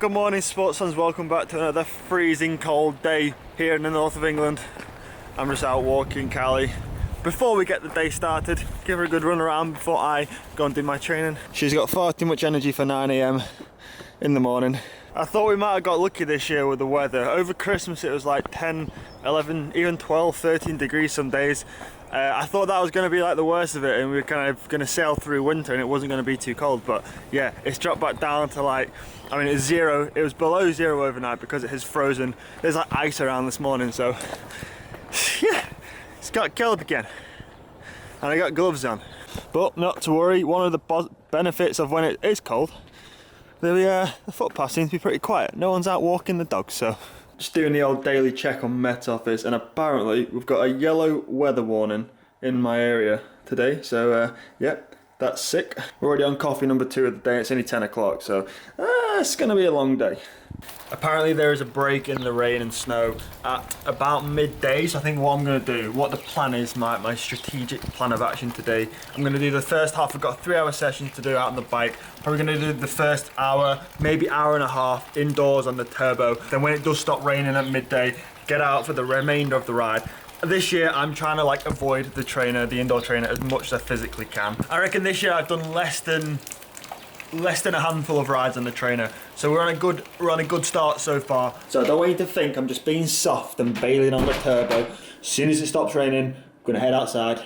Good morning, sports fans. Welcome back to another freezing cold day here in the north of England. I'm just out walking Callie. Before we get the day started, give her a good run around before I go and do my training. She's got far too much energy for 9 AM in the morning. I thought we might have got lucky this year with the weather. Over Christmas it was like 10, 11, even 12, 13 degrees some days. I thought that was going to be like the worst of it and we were kind of going to sail through winter and it wasn't going to be too cold, but yeah, it's dropped back down to like, I mean it's zero, it was below zero overnight because it has frozen. There's like ice around this morning, so yeah, it's got killed again. And I got gloves on. But not to worry, one of the benefits of when it is cold, the footpath seems to be pretty quiet. No one's out walking the dogs, so. Just doing the old daily check on Met Office, and apparently we've got a yellow weather warning in my area today, so yep, that's sick. We're already on coffee number 2 of the day. It's only 10 o'clock, so it's gonna be a long day. Apparently there is a break in the rain and snow at about midday, so I think what I'm going to do, what the plan is, my strategic plan of action today, I'm going to do the first half. I've got a 3-hour session to do out on the bike. Probably going to do the first hour, maybe hour and a half indoors on the turbo. Then when it does stop raining at midday, get out for the remainder of the ride. This year I'm trying to like avoid the indoor trainer as much as I physically can. I reckon this year I've done less than a handful of rides on the trainer, so we're on a good start so far. So I don't want you to think I'm just being soft and bailing on the turbo. As soon as it stops raining, I'm gonna head outside.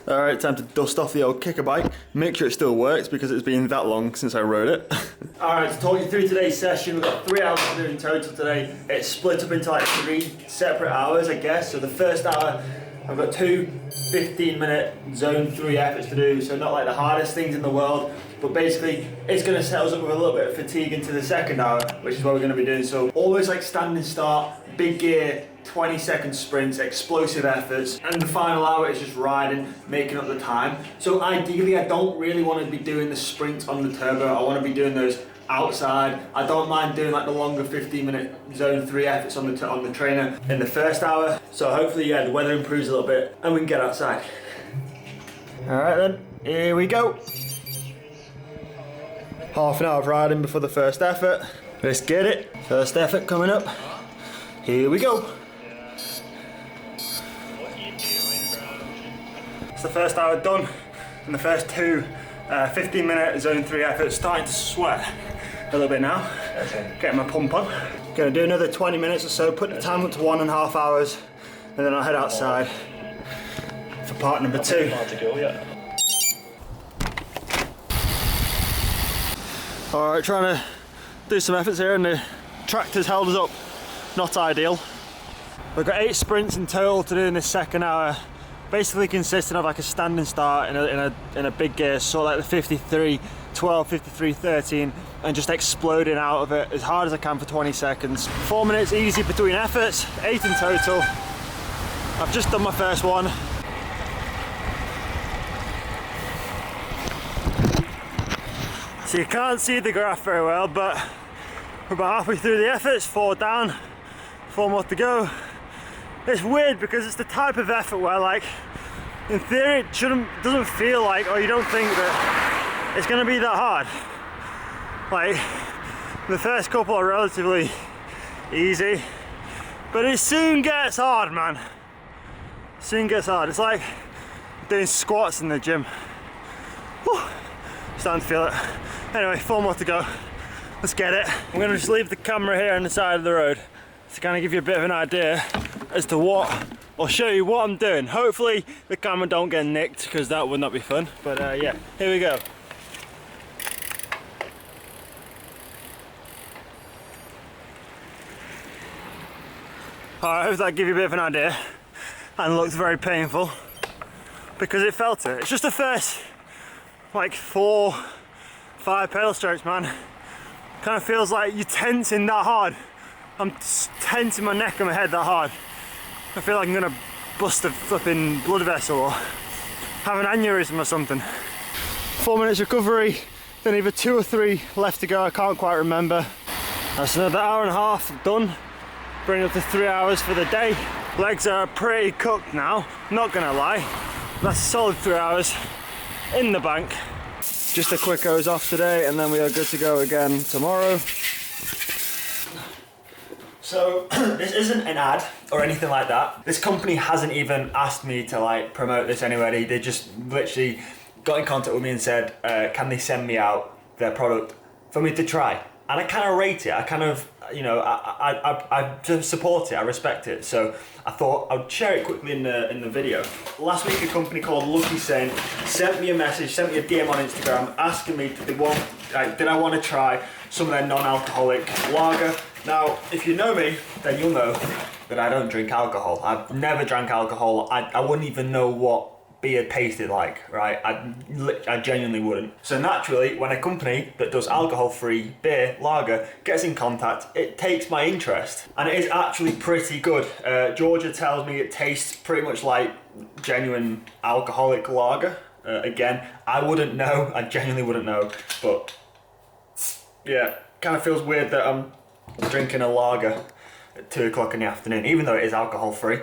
All right, time to dust off the old kicker bike. Make sure it still works because it's been that long since I rode it. All right, to talk you through today's session, we've got 3 hours to do in total today. It's split up into like 3 separate hours, I guess. So the first hour, I've got 2 15-minute zone 3 efforts to do, so not like the hardest things in the world, but basically it's going to set us up with a little bit of fatigue into the second hour, which is what we're going to be doing. So always like standing start, big gear, 20-second sprints, explosive efforts, and the final hour is just riding, making up the time. So ideally I don't really want to be doing the sprint on the turbo. I want to be doing those outside. I don't mind doing like the longer 15-minute zone 3 efforts on the trainer in the first hour. So hopefully, yeah, the weather improves a little bit and we can get outside. All right then, here we go. Half an hour of riding before the first effort. Let's get it. First effort coming up. Here we go. It's the first hour done and the first 2 15-minute zone 3 efforts. Starting to sweat a little bit now. Getting my pump on. Gonna do another 20 minutes or so, put the time up to 1.5 hours, and then I'll head outside for part number 2. Alright, trying to do some efforts here and the tractor's held us up. Not ideal. We've got 8 sprints in total to do in this second hour. Basically consisting of like a standing start in a big gear, so like the 53, 12, 53, 13, and just exploding out of it as hard as I can for 20 seconds. 4 minutes easy between efforts, 8 in total. I've just done my first one. So you can't see the graph very well, but we're about halfway through the efforts, 4 down, 4 more to go. It's weird because it's the type of effort where, like, in theory it doesn't feel like, or you don't think that it's going to be that hard. Like, the first couple are relatively easy, but it soon gets hard, man. Soon gets hard. It's like doing squats in the gym. Whew. Starting to feel it. Anyway, 4 more to go. Let's get it. I'm going to just leave the camera here on the side of the road to kind of give you a bit of an idea as to what, or show you what I'm doing. Hopefully the camera don't get nicked because that would not be fun, but yeah, here we go. Alright, I hope that gives you a bit of an idea and looked very painful because it felt it. It's just the first like 4, 5 pedal strokes, man. Kind of feels like you're tensing that hard. I'm tensing my neck and my head that hard. I feel like I'm gonna bust a flipping blood vessel or have an aneurysm or something. 4 minutes recovery, then either 2 or 3 left to go, I can't quite remember. That's another hour and a half done. Bring up to 3 hours for the day. Legs are pretty cooked now, not gonna lie. That's a solid 3 hours in the bank. Just a quick hose off today and then we are good to go again tomorrow. So this isn't an ad or anything like that. This company hasn't even asked me to like promote this anywhere. They just literally got in contact with me and said, can they send me out their product for me to try? And I kind of rate it. I kind of, you know, I support it. I respect it. So I thought I'd share it quickly in the video. Last week, a company called Lucky Saint sent me a message, sent me a DM on Instagram asking me did I want to try some of their non-alcoholic lager. Now, if you know me, then you'll know that I don't drink alcohol. I've never drank alcohol. I wouldn't even know what beer tasted like, right? I genuinely wouldn't. So naturally, when a company that does alcohol-free beer, lager, gets in contact, it takes my interest. And it is actually pretty good. Georgia tells me it tastes pretty much like genuine alcoholic lager. Again, I wouldn't know, I genuinely wouldn't know, but yeah, kind of feels weird that I'm drinking a lager at 2 o'clock in the afternoon, even though it is alcohol-free.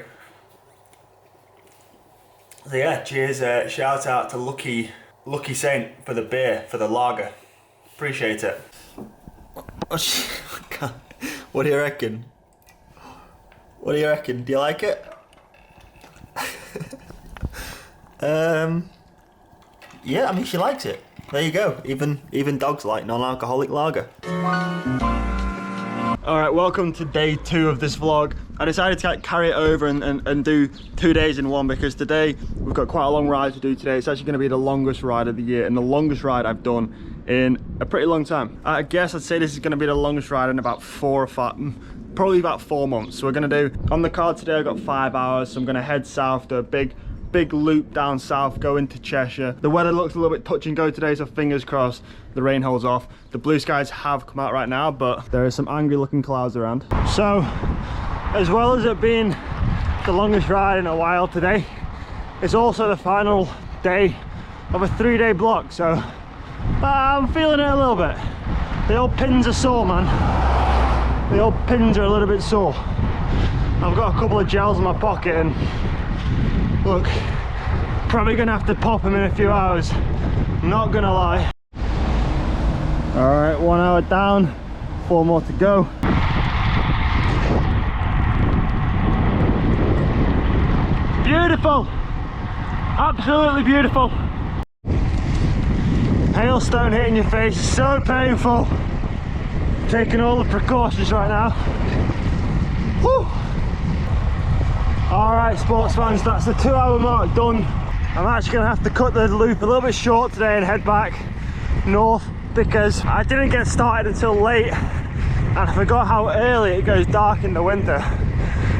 So yeah, cheers, shout out to Lucky Saint for the beer, for the lager. Appreciate it. What do you reckon? What do you reckon? Do you like it? Yeah, I mean, she likes it. There you go. Even dogs like non-alcoholic lager. Alright, welcome to day 2 of this vlog. I decided to carry it over and do 2 days in one because today we've got quite a long ride to do today. It's actually going to be the longest ride of the year and the longest ride I've done in a pretty long time. I guess I'd say this is going to be the longest ride in about 4 or 5, probably about 4 months. So we're going to do, on the card today I've got 5 hours, so I'm going to head south, do a big loop down south, go into Cheshire. The weather looks a little bit touch and go today, so fingers crossed the rain holds off. The blue skies have come out right now, but there are some angry looking clouds around. So as well as it being the longest ride in a while today, it's also the final day of a 3-day block, so I'm feeling it a little bit. The old pins are sore, man. The old pins are a little bit sore. I've got a couple of gels in my pocket and look, probably gonna have to pop them in a few hours, not gonna lie. All right, 1 hour down, 4 more to go. Beautiful, absolutely beautiful. Hailstone hitting your face is so painful. Taking all the precautions right now. Woo! Alright sports fans, that's the 2 hour mark done. I'm actually going to have to cut the loop a little bit short today and head back north because I didn't get started until late and I forgot how early it goes dark in the winter.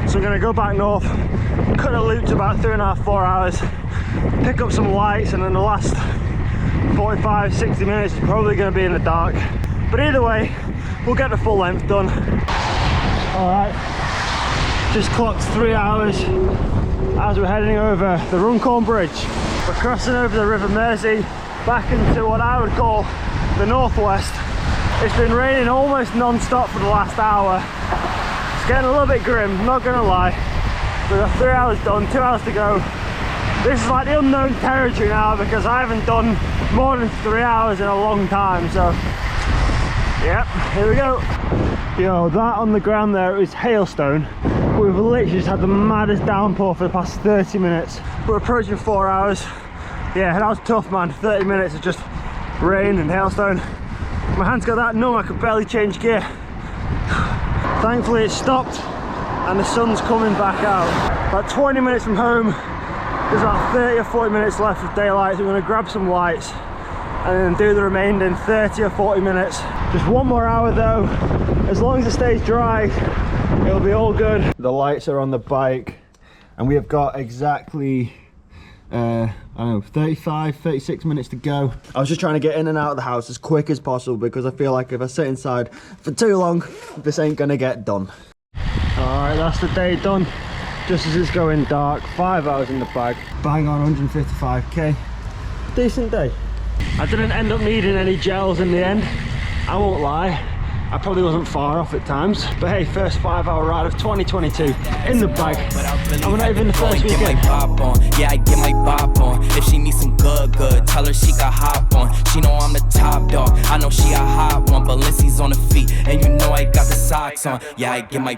So I'm going to go back north, cut a loop to about 3.5, 4 hours, pick up some lights, and then the last 45, 60 minutes is probably going to be in the dark. But either way, we'll get the full length done. Alright. Just clocked 3 hours as we're heading over the Runcorn Bridge. We're crossing over the River Mersey back into what I would call the northwest. It's been raining almost non-stop for the last hour. It's getting a little bit grim, not gonna lie. We've got 3 hours done, 2 hours to go. This is like the unknown territory now because I haven't done more than 3 hours in a long time, so yep, here we go. Yo, that on the ground there is hailstone. We've literally just had the maddest downpour for the past 30 minutes. We're approaching 4 hours. Yeah, that was tough, man. 30 minutes of just rain and hailstone. My hands got that numb I could barely change gear. Thankfully it stopped and the sun's coming back out. About 20 minutes from home, there's about 30 or 40 minutes left of daylight, so we're gonna grab some lights and then do the remaining 30 or 40 minutes. Just 1 more hour though. As long as it stays dry, it'll be all good. The lights are on the bike and we have got exactly I don't know, 35, 36 minutes to go. I was just trying to get in and out of the house as quick as possible because I feel like if I sit inside for too long, this ain't gonna get done. Alright, that's the day done. Just as it's going dark, 5 hours in the bag. Bang on 155k. Decent day. I didn't end up needing any gels in the end, I won't lie. I probably wasn't far off at times, but hey, first 5 hour ride of 2022 in the bag, and we're not even the first weekend. Yeah, I get my bop on. If she needs some good, tell her she got hop on. She know I'm the top dog, I know she a hot one. Balenci's on the feet, and you know I got the socks on. Yeah, I get my